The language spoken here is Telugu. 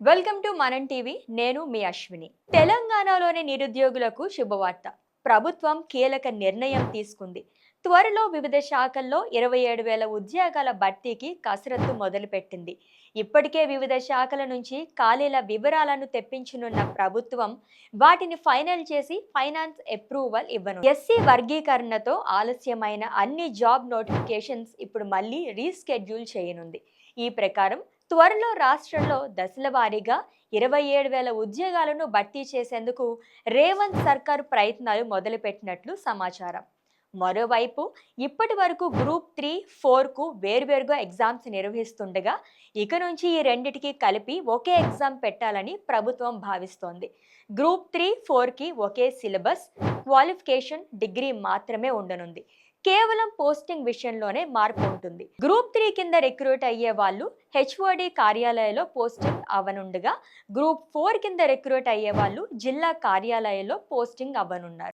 వెల్కమ్ టు మనం టీవీ. నేను మీ అశ్విని. తెలంగాణలోని నిరుద్యోగులకు శుభవార్త. ప్రభుత్వం కీలక నిర్ణయం తీసుకుంది. త్వరలో వివిధ శాఖల్లో 27,000 ఉద్యోగాల భర్తీకి కసరత్తు మొదలుపెట్టింది. ఇప్పటికే వివిధ శాఖల నుంచి ఖాళీల వివరాలను తెప్పించనున్న ప్రభుత్వం వాటిని ఫైనల్ చేసి ఫైనాన్స్ అప్రూవల్ ఇవ్వనుంది. ఎస్సీ వర్గీకరణతో ఆలస్యమైన అన్ని జాబ్ నోటిఫికేషన్స్ ఇప్పుడు మళ్ళీ రీస్కెడ్యూల్ చేయనుంది. ఈ ప్రకారం త్వరలో రాష్ట్రంలో దశల వారీగా 27,000 ఉద్యోగాలను భర్తీ చేసేందుకు రేవంత్ సర్కార్ ప్రయత్నాలు మొదలుపెట్టినట్లు సమాచారం. మరోవైపు ఇప్పటి వరకు గ్రూప్ 3, 4కు వేర్వేరుగా ఎగ్జామ్స్ నిర్వహిస్తుండగా ఇక నుంచి ఈ రెండిటికి కలిపి ఒకే ఎగ్జామ్ పెట్టాలని ప్రభుత్వం భావిస్తోంది. గ్రూప్ 3, 4కి ఒకే సిలబస్, క్వాలిఫికేషన్, డిగ్రీ మాత్రమే ఉండనుంది. కేవలం పోస్టింగ్ విషయంలోనే మార్పు ఉంటుంది. గ్రూప్ 3 కింద రిక్రూట్ అయ్యే వాళ్ళు హెచ్ఓడి కార్యాలయంలో పోస్టింగ్ అవ్వనుండగా గ్రూప్ 4 కింద రిక్రూట్ అయ్యే వాళ్ళు జిల్లా కార్యాలయంలో పోస్టింగ్ అవ్వనున్నారు.